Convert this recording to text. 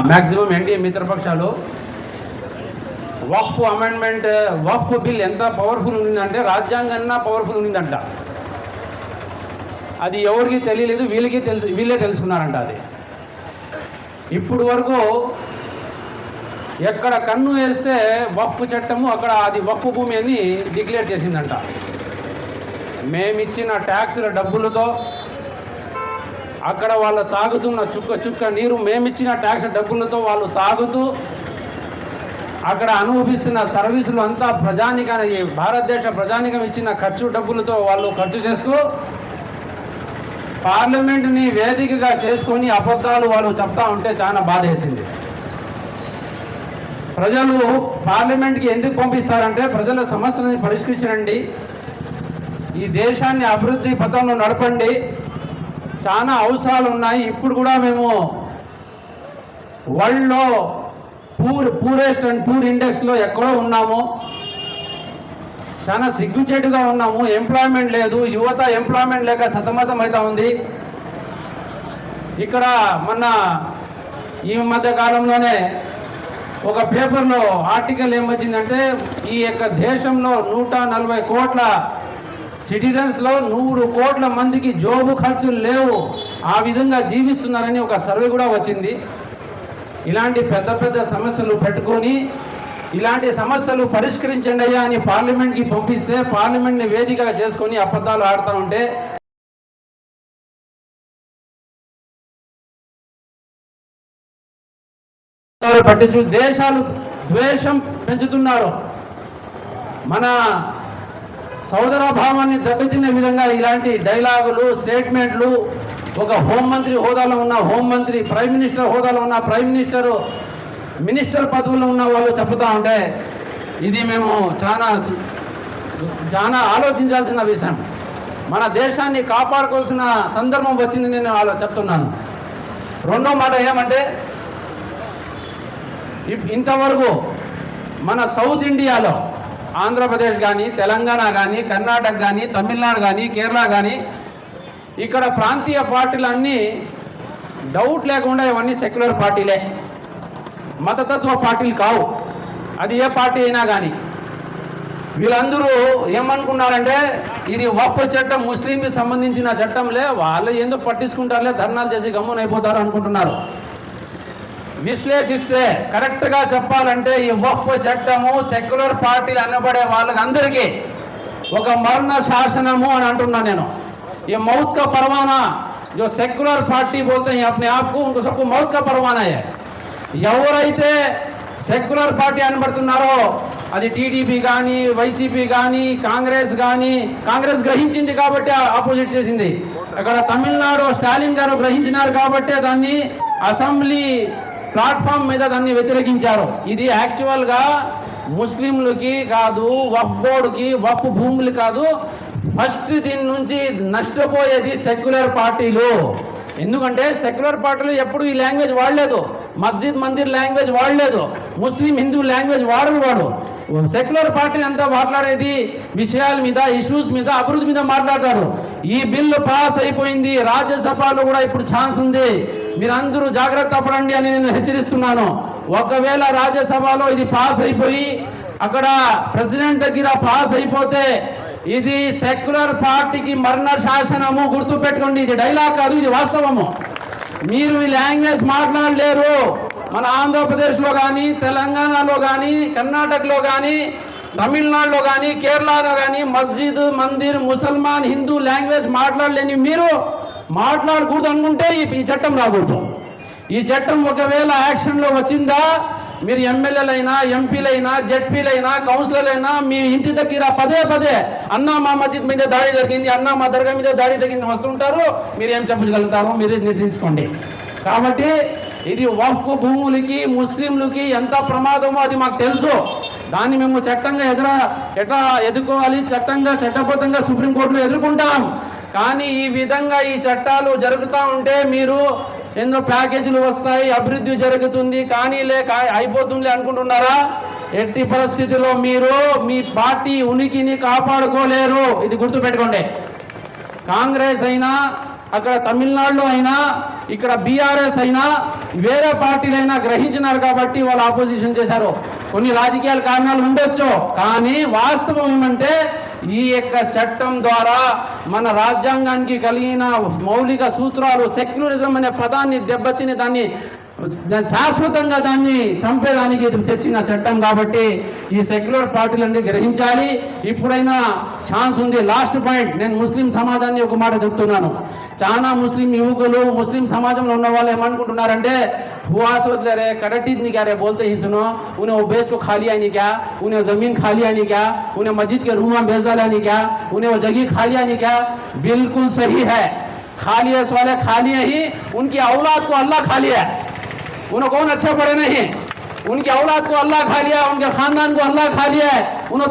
Maximum NDA మిత్రపక్షాలు వక్ఫ్ amendment వక్ఫ్ bill ఎంత powerful ఉండిందంటే రాజ్యాంగన్నా powerful ఉండిందంట. అది ఎవరికి తెలియలేదు, వీళ్ళే తెలుసుకున్నారంట. అది ఇప్పుడు వరకు ఎక్కడ కన్ను వేస్తే వక్ఫ్ చట్టము అక్కడ అది వక్ఫ్ భూమి అని డిక్లేర్ చేసిందంట. మేమిచ్చిన ట్యాక్సుల డబ్బులతో అక్కడ వాళ్ళు తాగుతున్న చుక్క నీరు మేమిచ్చిన ట్యాక్స్ డబ్బులతో వాళ్ళు తాగుతూ అక్కడ అనుభవిస్తున్న సర్వీసులు అంతా ప్రజానికానికి భారతదేశ ప్రజానికం ఇచ్చిన ఖర్చు డబ్బులతో వాళ్ళు ఖర్చు చేస్తూ పార్లమెంటుని వేదికగా చేసుకొని అబద్ధాలు వాళ్ళు చెప్తా ఉంటే చాలా బాధేసింది. ప్రజలు పార్లమెంట్కి ఎందుకు పంపిస్తారంటే ప్రజల సమస్యలను పరిష్కరించండి, ఈ దేశాన్ని అభివృద్ధి పథంలో నడపండి, చాలా అవసరాలు ఉన్నాయి. ఇప్పుడు కూడా మేము వరల్డ్లో పూరెస్ట్ అండ్ పూర్ ఇండెక్స్లో ఎక్కడో ఉన్నాము, చాలా సిగ్గుచేటుగా ఉన్నాము. ఎంప్లాయ్మెంట్ లేదు, యువత ఎంప్లాయ్మెంట్ లేక సతమతం అవుతా ఉంది. ఇక్కడ మొన్న ఈ మధ్య కాలంలోనే ఒక పేపర్లో ఆర్టికల్ ఏమొచ్చిందంటే ఈ యొక్క దేశంలో 140 కోట్ల సిటిజన్స్లో 100 కోట్ల మందికి జోబు ఖర్చులు లేవు, ఆ విధంగా జీవిస్తున్నారని ఒక సర్వే కూడా వచ్చింది. ఇలాంటి పెద్ద పెద్ద సమస్యలు పెట్టుకొని ఇలాంటి సమస్యలు పరిష్కరించండి అయ్యా అని పార్లమెంట్కి పంపిస్తే పార్లమెంట్ని వేదికగా చేసుకొని అబద్ధాలు ఆడుతూ ఉంటే పట్టించు దేశాలు ద్వేషం పెంచుతున్నారు. మన సోదర భావాన్ని దెబ్బతిన్న విధంగా ఇలాంటి డైలాగులు స్టేట్మెంట్లు ఒక హోంమంత్రి హోదాలో ఉన్న హోంమంత్రి, ప్రైమ్ మినిస్టర్ హోదాలో ఉన్న ప్రైమ్ మినిస్టర్ పదవుల్లో ఉన్న వాళ్ళు చెప్తా ఉంటే ఇది మేము చాలా ఆలోచించాల్సిన విషయం. మన దేశాన్ని కాపాడుకోవాల్సిన సందర్భం వచ్చింది నేను చెప్తున్నాను. రెండో మాట ఏమంటే ఇంతవరకు మన సౌత్ ఇండియాలో ఆంధ్రప్రదేశ్ కానీ తెలంగాణ కానీ కర్ణాటక కానీ తమిళనాడు కానీ కేరళ కానీ ఇక్కడ ప్రాంతీయ పార్టీలన్నీ డౌట్ లేకుండా ఇవన్నీ సెక్యులర్ పార్టీలే, మతతత్వ పార్టీలు కావు. అది ఏ పార్టీ అయినా కానీ వీళ్ళందరూ ఏమనుకున్నారంటే ఇది వక్ఫ్ చట్టం ముస్లింకి సంబంధించిన చట్టంలే, వాళ్ళు ఏందో పట్టించుకుంటారులే, ధర్నాలు చేసి గమ్మున అయిపోతారు అనుకుంటున్నారు. విశ్లేషిస్తే కరెక్ట్గా చెప్పాలంటే ఈ వక్ఫ్ చట్టము సెక్యులర్ పార్టీలు అనబడే వాళ్ళకి అందరికీ ఒక మరణ శాసనము అని అంటున్నా నేను. ये मौत का परवाना जो सेक्युलर पार्टी बोलते हैं अपने आप को, उनको सबको मौत का परवाना है. ఎవరైతే సెక్యులర్ పార్టీ అనబడుతున్నారో అది టీడీపీ కానీ వైసీపీ కానీ కాంగ్రెస్ గ్రహించింది కాబట్టి ఆపోజిట్ చేసింది. అక్కడ తమిళనాడు స్టాలిన్ గారు గ్రహించినారు కాబట్టి దాన్ని అసెంబ్లీ ప్లాట్ఫామ్ మీద దాన్ని వ్యతిరేకించారు. ఇది యాక్చువల్గా ముస్లింలకి కాదు, వక్ఫ్ బోర్డుకి, వక్ఫ్ భూములు కాదు, ఫస్ట్ దీని నుంచి నష్టపోయేది సెక్యులర్ పార్టీలు. ఎందుకంటే సెక్యులర్ పార్టీలు ఎప్పుడు ఈ లాంగ్వేజ్ వాడలేదు, మస్జిద్ మందిర్ లాంగ్వేజ్ వాడలేదు, ముస్లిం హిందూ లాంగ్వేజ్ వాడు. సెక్యులర్ పార్టీ అంతా మాట్లాడేది విషయాల మీద, ఇష్యూస్ మీద, అభివృద్ధి మీద మాట్లాడతారు. ఈ బిల్లు పాస్ అయిపోయింది, రాజ్యసభలో కూడా ఇప్పుడు ఛాన్స్ ఉంది, మీరందరూ జాగ్రత్త పడండి అని నేను హెచ్చరిస్తున్నాను. ఒకవేళ రాజ్యసభలో ఇది పాస్ అయిపోయి అక్కడ ప్రెసిడెంట్ దగ్గర పాస్ అయిపోతే ఇది సెక్యులర్ పార్టీకి మరణ శాసనము. గుర్తు పెట్టుకోండి, ఇది డైలాగ్ కాదు, ఇది వాస్తవము. మీరు ఈ లాంగ్వేజ్ మాట్లాడలేరు. మన ఆంధ్రప్రదేశ్లో కానీ తెలంగాణలో కానీ కర్ణాటకలో కానీ తమిళనాడులో కానీ కేరళలో కానీ మస్జిద్ మందిర్ ముసల్మాన్ హిందూ లాంగ్వేజ్ మాట్లాడలేని మీరు మాట్లాడకూడదు అనుకుంటే ఈ చట్టం రాకూడదు. ఈ చట్టం ఒకవేళ యాక్షన్లో వచ్చిందా మీరు ఎమ్మెల్యేలైనా ఎంపీలైనా జెడ్పీలైనా కౌన్సిలర్లైనా మీ ఇంటి దగ్గర పదే అన్నా మా మస్జిద్ మీద దాడి జరిగింది, అన్నా మా దర్గా మీద దాడి జరిగింది వస్తుంటారు. మీరు ఏం చెప్పగలుగుతారో మీరు నిర్ణయించుకోండి. కాబట్టి ఇది వక్ఫ్ భూములకి ముస్లింలకి ఎంత ప్రమాదమో అది మాకు తెలుసు. దాన్ని మేము చట్టంగా ఎట్లా ఎదుర్కోవాలి, చట్టబద్ధంగా సుప్రీంకోర్టులో ఎదుర్కొంటాం. కానీ ఈ విధంగా ఈ చట్టాలు జరుగుతూ ఉంటే మీరు ఎన్నో ప్యాకేజీలు వస్తాయి, అభివృద్ధి జరుగుతుంది, కానీ అయిపోతుంది అనుకుంటున్నారా? ఎట్టి పరిస్థితుల్లో మీరు మీ పార్టీ ఉనికిని కాపాడుకోలేరు. ఇది గుర్తుపెట్టుకోండి. కాంగ్రెస్ అయినా అక్కడ తమిళనాడులో అయినా ఇక్కడ బీఆర్ఎస్ అయినా వేరే పార్టీలైనా గ్రహించినారు కాబట్టి వాళ్ళు ఆపోజిషన్ చేశారు. కొన్ని రాజకీయాల కారణాలు ఉండొచ్చు, కానీ వాస్తవం ఏమంటే ఈ యొక్క చట్టం ద్వారా మన రాజ్యాంగానికి కలిగిన మౌలిక సూత్రాలు, సెక్యులరిజం అనే పదాన్ని దెబ్బతిని దాన్ని శాశ్వతంగా దాన్ని చంపేదానికి తెచ్చిన చట్టం కాబట్టి ఈ సెక్యులర్ పార్టీలన్నీ గ్రహించాలి. ఇప్పుడైనా ఛాన్స్ ఉంది. లాస్ట్ పాయింట్, నేను ముస్లిం సమాజాన్ని ఒక మాట చెప్తున్నాను. చాలా ముస్లిం యువకులు, ముస్లిం సమాజంలో ఉన్న వాళ్ళు ఏమనుకుంటున్నారంటే हुआ सोच ले रहे कड़टीद नहीं क्या रहे बोलते ही सुनो, उन्हें वो बेच को खा लिया नहीं क्या, उन्हें ज़मीन खा लिया नहीं क्या, उन्हें मस्जिद के रूम में भेज डाला नहीं क्या, उन्हें वो जगह खा लिया नहीं क्या. बिल्कुल सही है, खा लिए वाले खा लिए ही, उनकी औलाद को अल्लाह खा लिया. उन्हें कौन अच्छा पड़े नहीं, उनके औलाद को अल्लाह खा लिया, उनके खानदान को अल्लाह खा लिया है. उन्हें